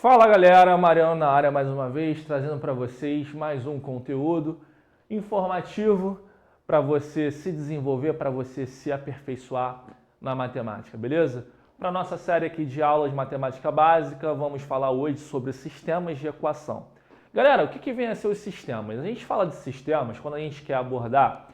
Fala galera, Mariano na área mais uma vez, trazendo para vocês mais um conteúdo informativo para você se desenvolver, para você se aperfeiçoar na matemática, beleza? Para nossa série aqui de aulas de matemática básica, vamos falar hoje sobre sistemas de equação. Galera, o que vem a ser os sistemas? A gente fala de sistemas quando a gente quer abordar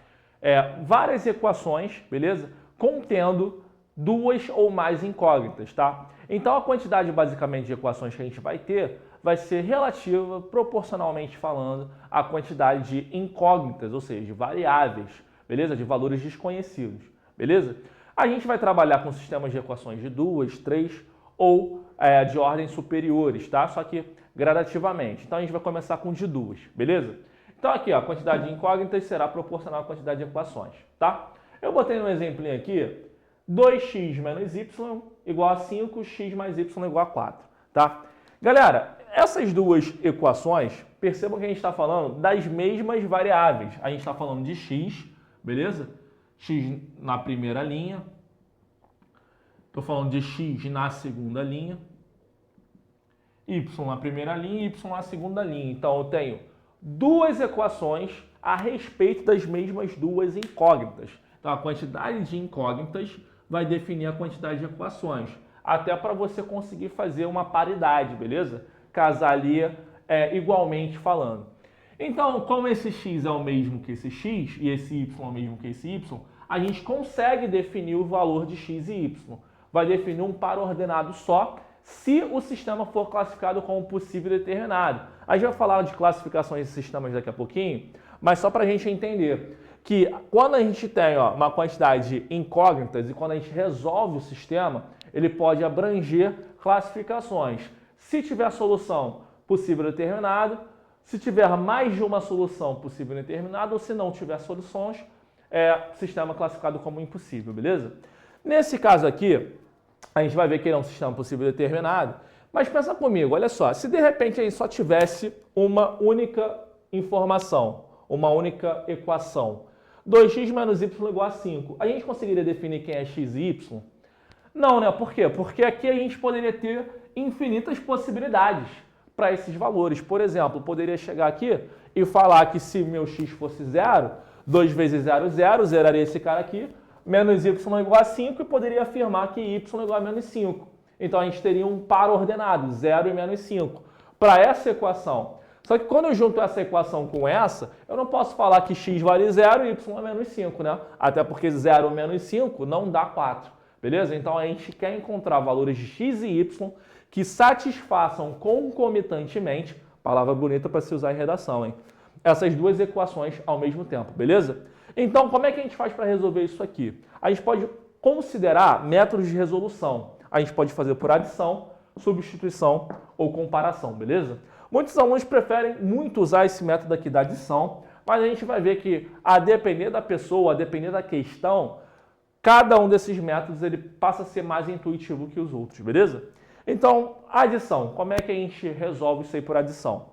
várias equações, beleza? Contendo duas ou mais incógnitas, tá? Então a quantidade basicamente de equações que a gente vai ter vai ser relativa, proporcionalmente falando, à quantidade de incógnitas, ou seja, de variáveis, beleza? De valores desconhecidos, beleza? A gente vai trabalhar com sistemas de equações de duas, três ou de ordens superiores, tá? Só que gradativamente. Então a gente vai começar com de duas, beleza? Então aqui, ó, a quantidade de incógnitas será proporcional à quantidade de equações, tá? Eu botei um exemplinho aqui, 2x menos y igual a 5, x mais y igual a 4, tá? Galera, essas duas equações, percebam que a gente está falando das mesmas variáveis. A gente está falando de x, beleza? X na primeira linha. Estou falando de x na segunda linha. Y na primeira linha e y na segunda linha. Então, eu tenho duas equações a respeito das mesmas duas incógnitas. Então, a quantidade de incógnitas vai definir a quantidade de equações, até para você conseguir fazer uma paridade, beleza? Casar ali igualmente falando. Então, como esse x é o mesmo que esse x e esse y é o mesmo que esse y, a gente consegue definir o valor de x e y. Vai definir um par ordenado só, se o sistema for classificado como possível e determinado. A gente vai falar de classificações de sistemas daqui a pouquinho, mas só para a gente entender que quando a gente tem uma quantidade de incógnitas e quando a gente resolve o sistema, ele pode abranger classificações. Se tiver solução possível e determinado, se tiver mais de uma solução possível e determinada, ou se não tiver soluções, sistema classificado como impossível, beleza? Nesse caso aqui, a gente vai ver que ele é um sistema possível e determinado, mas pensa comigo, olha só, se de repente a gente só tivesse uma única informação, uma única equação, 2x menos y igual a 5. A gente conseguiria definir quem é x e y? Não, né? Por quê? Porque aqui a gente poderia ter infinitas possibilidades para esses valores. Por exemplo, poderia chegar aqui e falar que se meu x fosse 0, 2 vezes 0, 0, zeraria esse cara aqui, menos y igual a 5 e poderia afirmar que y igual a menos 5. Então a gente teria um par ordenado, 0 e menos 5, para essa equação. Só que quando eu junto essa equação com essa, eu não posso falar que x vale 0 e y é menos 5, né? Até porque 0 menos 5 não dá 4, beleza? Então a gente quer encontrar valores de x e y que satisfaçam concomitantemente, palavra bonita para se usar em redação, hein? Essas duas equações ao mesmo tempo, beleza? Então como é que a gente faz para resolver isso aqui? A gente pode considerar métodos de resolução. A gente pode fazer por adição, substituição ou comparação, beleza? Muitos alunos preferem muito usar esse método aqui da adição, mas a gente vai ver que, a depender da pessoa, a depender da questão, cada um desses métodos ele passa a ser mais intuitivo que os outros, beleza? Então, adição, como é que a gente resolve isso aí por adição?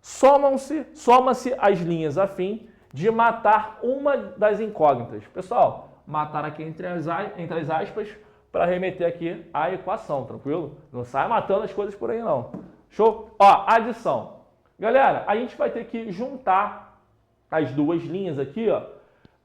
Soma-se as linhas a fim de matar uma das incógnitas. Pessoal, matar aqui entre as aspas para remeter aqui à equação, tranquilo? Não sai matando as coisas por aí não. Show? Ó, adição. Galera, a gente vai ter que juntar as duas linhas aqui, ó,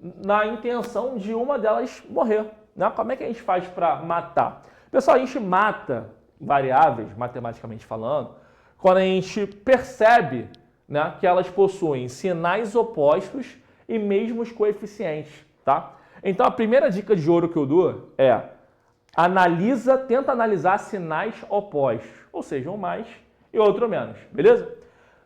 na intenção de uma delas morrer, né? Como é que a gente faz para matar? Pessoal, a gente mata variáveis, matematicamente falando, quando a gente percebe, né, que elas possuem sinais opostos e mesmos coeficientes, tá? Então, a primeira dica de ouro que eu dou é tenta analisar sinais opostos, ou seja, um mais e outro menos, beleza?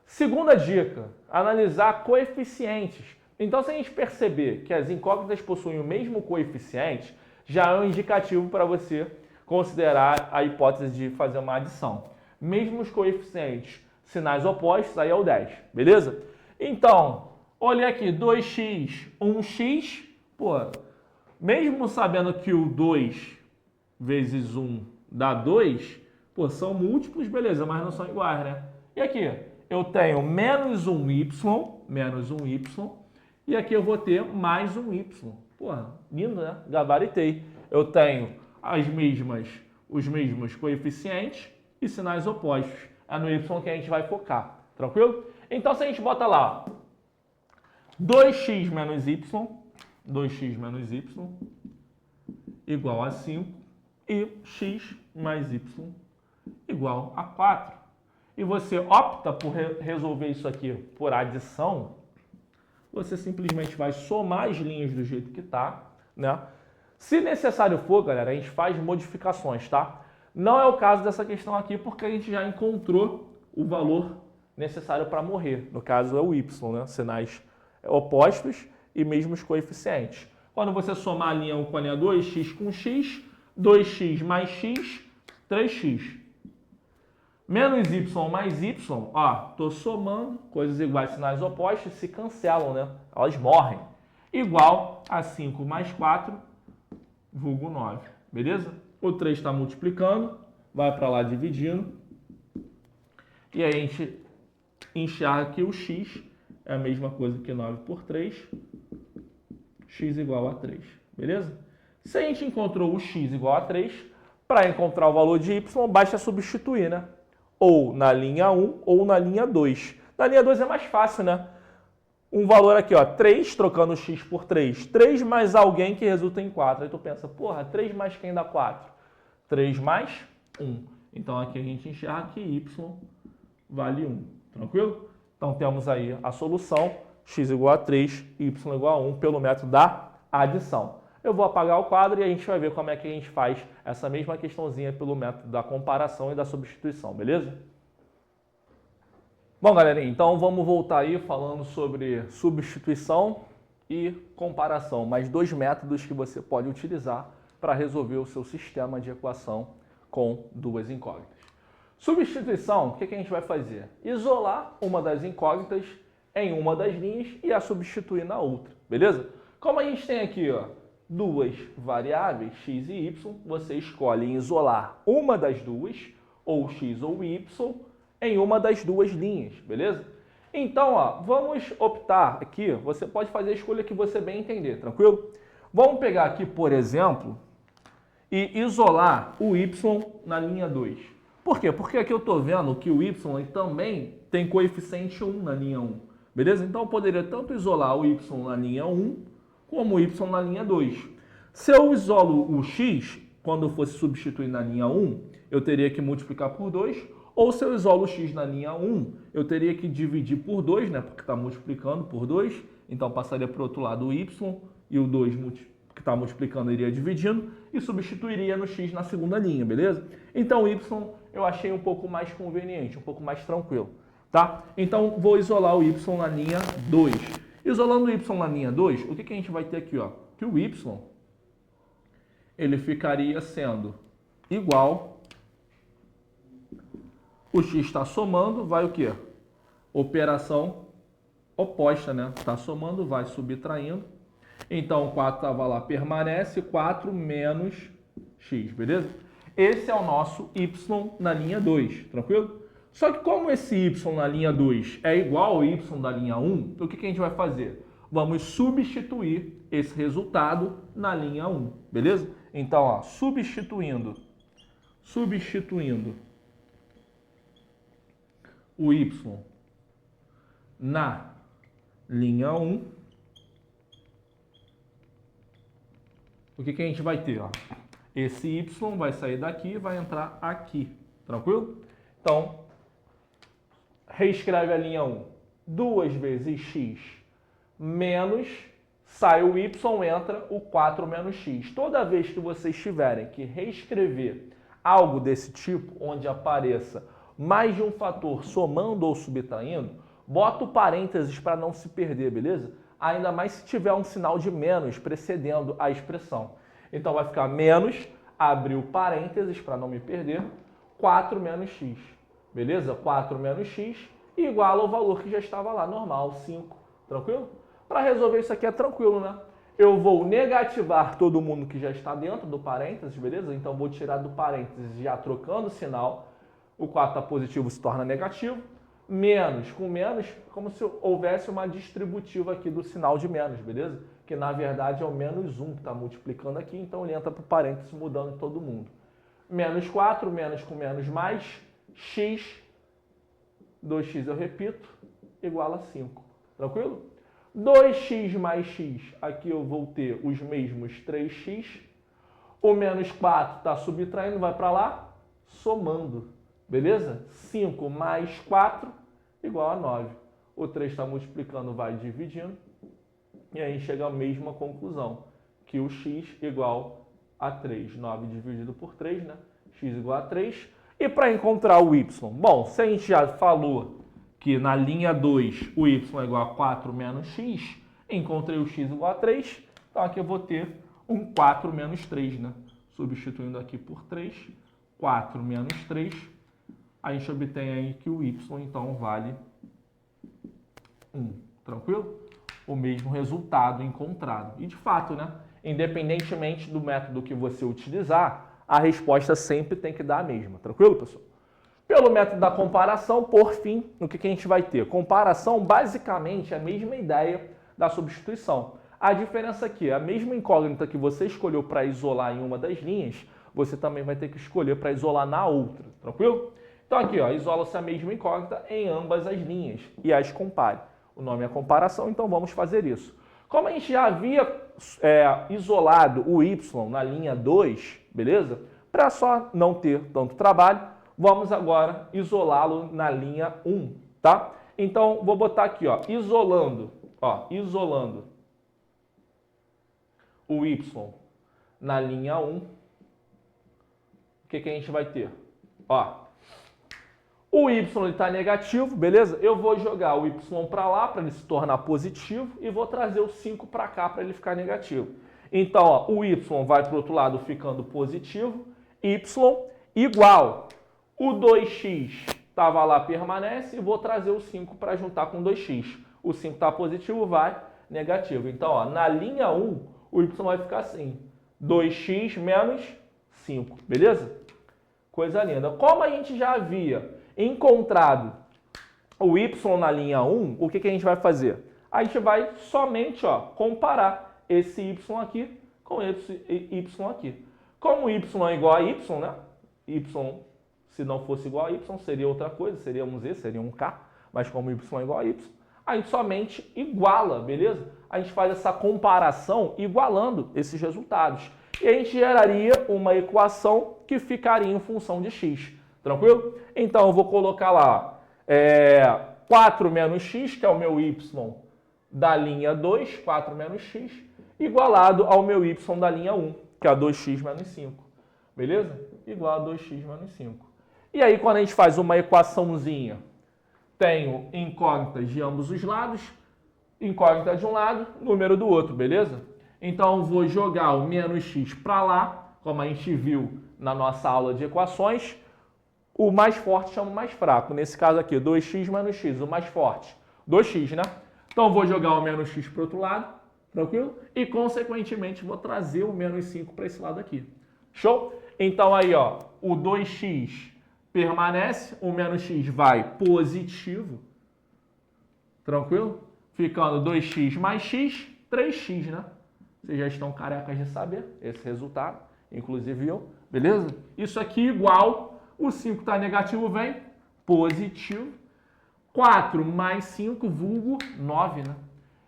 Segunda dica, analisar coeficientes. Então, se a gente perceber que as incógnitas possuem o mesmo coeficiente, já é um indicativo para você considerar a hipótese de fazer uma adição. Mesmos coeficientes, sinais opostos, aí é o 10, beleza? Então, olha aqui, 2x, 1x, pô, mesmo sabendo que o 2 vezes 1 dá 2, pô, são múltiplos, beleza, mas não são iguais, né? E aqui, eu tenho menos um y, e aqui eu vou ter mais um y. Porra, lindo, né? Gabaritei. Eu tenho os mesmos coeficientes e sinais opostos. É no y que a gente vai focar, tranquilo? Então, se a gente bota lá, 2x menos y, 2x menos y, igual a 5, e x mais y igual a 4. E você opta por resolver isso aqui por adição, você simplesmente vai somar as linhas do jeito que está, né? Se necessário for, galera, a gente faz modificações, tá? Não é o caso dessa questão aqui, porque a gente já encontrou o valor necessário para morrer. No caso é o y, né? Sinais opostos e mesmos coeficientes. Quando você somar a linha 1 com a linha 2, x com x, 2x mais x, 3x. Menos y mais y, ó, tô somando, coisas iguais, sinais opostos, se cancelam, né? Elas morrem. Igual a 5 mais 4, vulgo 9, beleza? O 3 está multiplicando, vai para lá dividindo. E aí a gente enxerga que o x é a mesma coisa que 9 por 3, x igual a 3, beleza? Se a gente encontrou o x igual a 3, para encontrar o valor de y, basta substituir, né? Ou na linha 1 ou na linha 2. Na linha 2 é mais fácil, né? Um valor aqui, ó, 3, trocando x por 3. 3 mais alguém que resulta em 4. Aí tu pensa, porra, 3 mais quem dá 4? 3 mais 1. Então aqui a gente enxerga que y vale 1. Tranquilo? Então temos aí a solução, x igual a 3, y igual a 1, pelo método da adição. Eu vou apagar o quadro e a gente vai ver como é que a gente faz essa mesma questãozinha pelo método da comparação e da substituição, beleza? Bom, galerinha, então vamos voltar aí falando sobre substituição e comparação, mais dois métodos que você pode utilizar para resolver o seu sistema de equação com duas incógnitas. Substituição, o que a gente vai fazer? Isolar uma das incógnitas em uma das linhas e a substituir na outra, beleza? Como a gente tem aqui, ó, duas variáveis, x e y, você escolhe em isolar uma das duas, ou x ou y, em uma das duas linhas, beleza? Então, ó, vamos optar aqui, você pode fazer a escolha que você bem entender, tranquilo? Vamos pegar aqui, por exemplo, e isolar o y na linha 2. Por quê? Porque aqui eu estou vendo que o y também tem coeficiente 1 na linha 1, beleza? Então eu poderia tanto isolar o y na linha 1, como o y na linha 2. Se eu isolo o x, quando eu fosse substituir na linha 1, eu teria que multiplicar por 2, ou se eu isolo o x na linha 1, eu teria que dividir por 2, né, porque está multiplicando por 2, então passaria para o outro lado o y, e o 2 que está multiplicando iria dividindo, e substituiria no x na segunda linha, beleza? Então o y eu achei um pouco mais conveniente, um pouco mais tranquilo, tá? Então vou isolar o y na linha 2. Isolando o y na linha 2, o que a gente vai ter aqui, ó? Que o y, ele ficaria sendo igual, o x está somando, vai o quê? Operação oposta, né? Está somando, vai subtraindo. Então, 4 estava lá, permanece 4 menos x, beleza? Esse é o nosso y na linha 2, tranquilo? Só que como esse y na linha 2 é igual ao y da linha 1, o que a gente vai fazer? Vamos substituir esse resultado na linha 1, beleza? Então, ó, substituindo o y na linha 1, o que a gente vai ter? Ó? Esse y vai sair daqui e vai entrar aqui, tranquilo? Então, reescreve a linha 1. 2 vezes x menos, sai o y, entra o 4 menos x. Toda vez que vocês tiverem que reescrever algo desse tipo, onde apareça mais de um fator somando ou subtraindo, bota o parênteses para não se perder, beleza? Ainda mais se tiver um sinal de menos precedendo a expressão. Então vai ficar menos, abrir o parênteses para não me perder, 4 menos x, beleza? 4 menos x igual ao valor que já estava lá, normal, 5, tranquilo? Para resolver isso aqui é tranquilo, né? Eu vou negativar todo mundo que já está dentro do parênteses, beleza? Então vou tirar do parênteses já trocando o sinal, o 4 está positivo se torna negativo, menos com menos, como se houvesse uma distributiva aqui do sinal de menos, beleza? Que na verdade é o menos 1 que está multiplicando aqui, então ele entra para o parênteses mudando todo mundo. Menos 4, menos com menos mais, x 2x eu repito, igual a 5. Tranquilo? 2x mais x, aqui eu vou ter os mesmos 3x. O menos 4 está subtraindo, vai para lá, somando. Beleza? 5 mais 4 igual a 9. O 3 está multiplicando, vai dividindo. E aí chega à mesma conclusão, que o x igual a 3. 9 dividido por 3, né? X igual a 3. E para encontrar o y? Bom, se a gente já falou que na linha 2 o y é igual a 4 menos x, encontrei o x igual a 3, então aqui eu vou ter um 4 menos 3, né? Substituindo aqui por 3, 4 menos 3, a gente obtém aí que o y então vale 1. Tranquilo? O mesmo resultado encontrado. E de fato, né? Independentemente do método que você utilizar, a resposta sempre tem que dar a mesma. Tranquilo, pessoal? Pelo método da comparação, por fim, o que a gente vai ter? Comparação, basicamente, é a mesma ideia da substituição. A diferença aqui é a mesma incógnita que você escolheu para isolar em uma das linhas, você também vai ter que escolher para isolar na outra. Tranquilo? Então aqui, ó, isola-se a mesma incógnita em ambas as linhas e as compare. O nome é comparação, então vamos fazer isso. Como a gente já havia isolado o y na linha 2, beleza? Para só não ter tanto trabalho, vamos agora isolá-lo na linha 1, tá? Então, vou botar aqui, ó, isolando o y na linha 1, o que a gente vai ter? Ó, o y está negativo, beleza? Eu vou jogar o y para lá, para ele se tornar positivo, e vou trazer o 5 para cá, para ele ficar negativo. Então, ó, o y vai para o outro lado ficando positivo, y igual. O 2x estava lá, permanece, e vou trazer o 5 para juntar com 2x. O 5 está positivo, vai negativo. Então, ó, na linha 1, o y vai ficar assim, 2x menos 5, beleza? Coisa linda. Como a gente já havia encontrado o y na linha 1, o que a gente vai fazer? A gente vai somente, ó, comparar esse y aqui com esse y aqui. Como y é igual a y, né? Y, se não fosse igual a y, seria outra coisa, seria um z, seria um k. Mas como y é igual a y, a gente somente iguala, beleza? A gente faz essa comparação igualando esses resultados. E a gente geraria uma equação que ficaria em função de x. Tranquilo? Então, eu vou colocar lá 4 menos x, que é o meu y da linha 2, 4 menos x, igualado ao meu y da linha 1, que é 2x menos 5. Beleza? Igual a 2x menos 5. E aí, quando a gente faz uma equaçãozinha, tenho incógnitas de ambos os lados, incógnita de um lado, número do outro, beleza? Então, eu vou jogar o menos x para lá, como a gente viu na nossa aula de equações. O mais forte chama o mais fraco. Nesse caso aqui, 2x menos x, o mais forte. 2x, né? Então, eu vou jogar o menos x para o outro lado, tranquilo? E, consequentemente, vou trazer o menos 5 para esse lado aqui. Show? Então, aí, ó, o 2x permanece, o menos x vai positivo, tranquilo? Ficando 2x mais x, 3x, né? Vocês já estão carecas de saber esse resultado, inclusive eu, beleza? Isso aqui igual, o 5 está negativo, vem positivo. 4 mais 5, vulgo 9, né?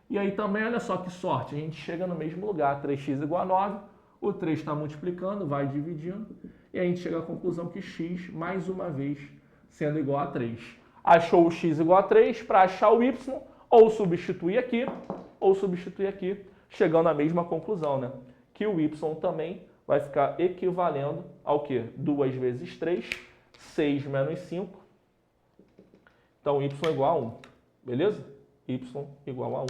E aí também, olha só que sorte, a gente chega no mesmo lugar, 3x igual a 9, o 3 está multiplicando, vai dividindo, e a gente chega à conclusão que x, mais uma vez, sendo igual a 3. Achou o x igual a 3, para achar o y, ou substituir aqui, chegando à mesma conclusão, né? Que o y também vai ficar equivalendo ao quê? 2 vezes 3, 6 menos 5. Então, y igual a 1, beleza? Y igual a 1.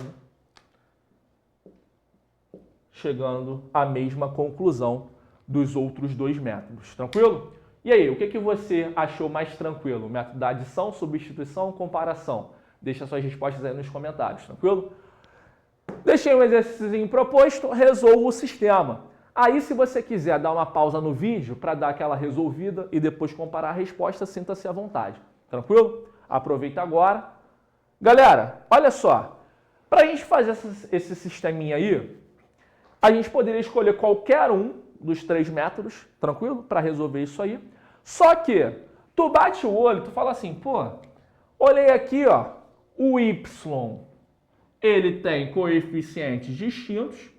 Chegando à mesma conclusão dos outros dois métodos, tranquilo? E aí, o que você achou mais tranquilo? O método da adição, substituição, comparação? Deixa suas respostas aí nos comentários, tranquilo? Deixei um exercício proposto, resolva o sistema. Aí, se você quiser dar uma pausa no vídeo para dar aquela resolvida e depois comparar a resposta, sinta-se à vontade, tranquilo? Aproveita agora. Galera, olha só, para a gente fazer esse sisteminha aí, a gente poderia escolher qualquer um dos 3 métodos, tranquilo? Para resolver isso aí. Só que tu bate o olho, tu fala assim, pô, Olhei aqui, ó, o y, ele tem coeficientes distintos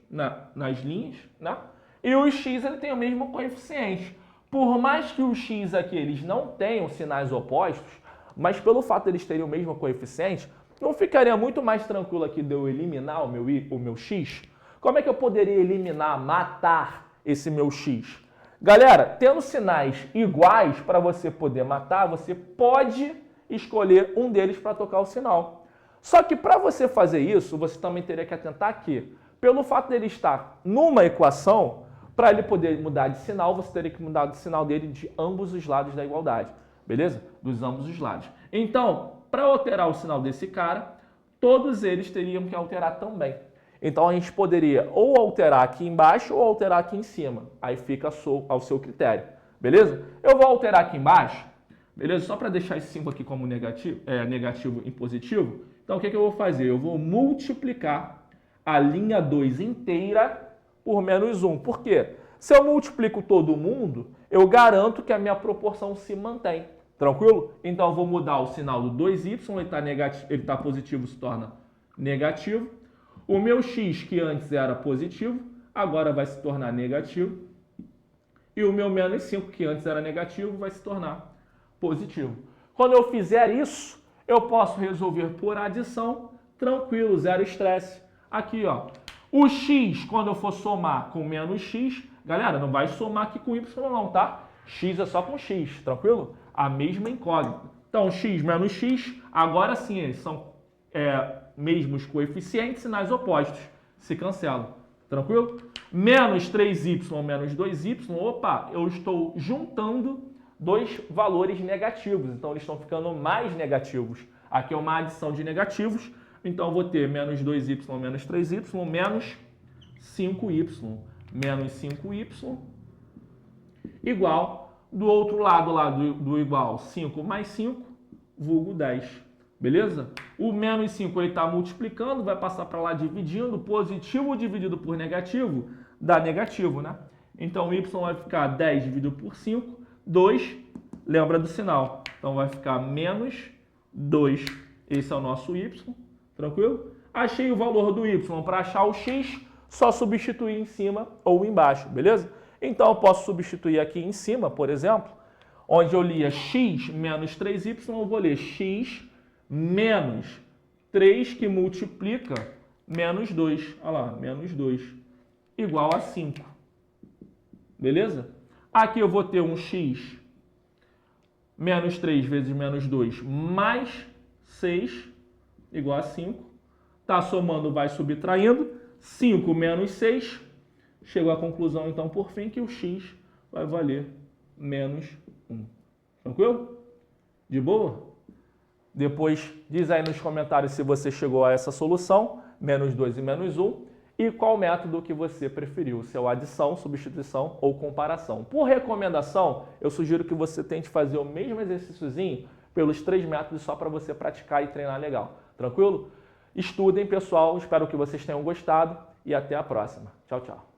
nas linhas, né? E o x ele tem o mesmo coeficiente. Por mais que o x aqui eles não tenham sinais opostos, mas pelo fato de eles terem o mesmo coeficiente, não ficaria muito mais tranquilo aqui de eu eliminar o meu x? Como é que eu poderia eliminar, matar esse meu x? Galera, tendo sinais iguais para você poder matar, você pode escolher um deles para tocar o sinal. Só que para você fazer isso, você também teria que atentar que, pelo fato dele estar numa equação, para ele poder mudar de sinal, você teria que mudar o sinal dele de ambos os lados da igualdade. Beleza? Dos ambos os lados. Então, para alterar o sinal desse cara, todos eles teriam que alterar também. Então, a gente poderia ou alterar aqui embaixo ou alterar aqui em cima. Aí fica ao seu critério. Beleza? Eu vou alterar aqui embaixo. Beleza? Só para deixar esse símbolo aqui como negativo e positivo. Então, o que eu vou fazer? Eu vou multiplicar a linha 2 inteira por menos 1. Por quê? Se eu multiplico todo mundo, eu garanto que a minha proporção se mantém. Tranquilo? Então, eu vou mudar o sinal do 2y, ele está positivo, se torna negativo. O meu x, que antes era positivo, agora vai se tornar negativo. E o meu menos 5, que antes era negativo, vai se tornar positivo. Quando eu fizer isso, eu posso resolver por adição, tranquilo, zero estresse. Aqui, ó, o x, quando eu for somar com menos x, galera, não vai somar aqui com y não, tá? X é só com x, tranquilo? A mesma incógnita. Então, x menos x, agora sim, eles são mesmos coeficientes, sinais opostos, se cancelam, tranquilo? Menos 3y menos 2y, opa, eu estou juntando dois valores negativos, então eles estão ficando mais negativos. Aqui é uma adição de negativos, então eu vou ter menos 2y menos 3y menos 5y. Menos 5y igual, do outro lado lá do igual, 5 mais 5, vulgo 10. Beleza? O menos 5 ele está multiplicando, vai passar para lá dividindo, positivo dividido por negativo, dá negativo, né? Então, y vai ficar 10 dividido por 5, 2, lembra do sinal. Então, vai ficar menos 2. Esse é o nosso y, tranquilo? Achei o valor do y. Para achar o x, só substituir em cima ou embaixo, beleza? Então, eu posso substituir aqui em cima, por exemplo, onde eu lia x menos 3y, eu vou ler x menos 3 que multiplica menos 2. Olha lá, menos 2. Igual a 5. Beleza? Aqui eu vou ter um x menos 3 vezes menos 2 mais 6 igual a 5. Tá somando, vai subtraindo. 5 menos 6. Chegou à conclusão, então, por fim, que o x vai valer menos 1. Tranquilo? De boa? Depois diz aí nos comentários se você chegou a essa solução, menos 2 e menos 1, e qual método que você preferiu, se é adição, substituição ou comparação. Por recomendação, eu sugiro que você tente fazer o mesmo exercíciozinho pelos 3 métodos só para você praticar e treinar legal. Tranquilo? Estudem, pessoal. Espero que vocês tenham gostado e até a próxima. Tchau, tchau.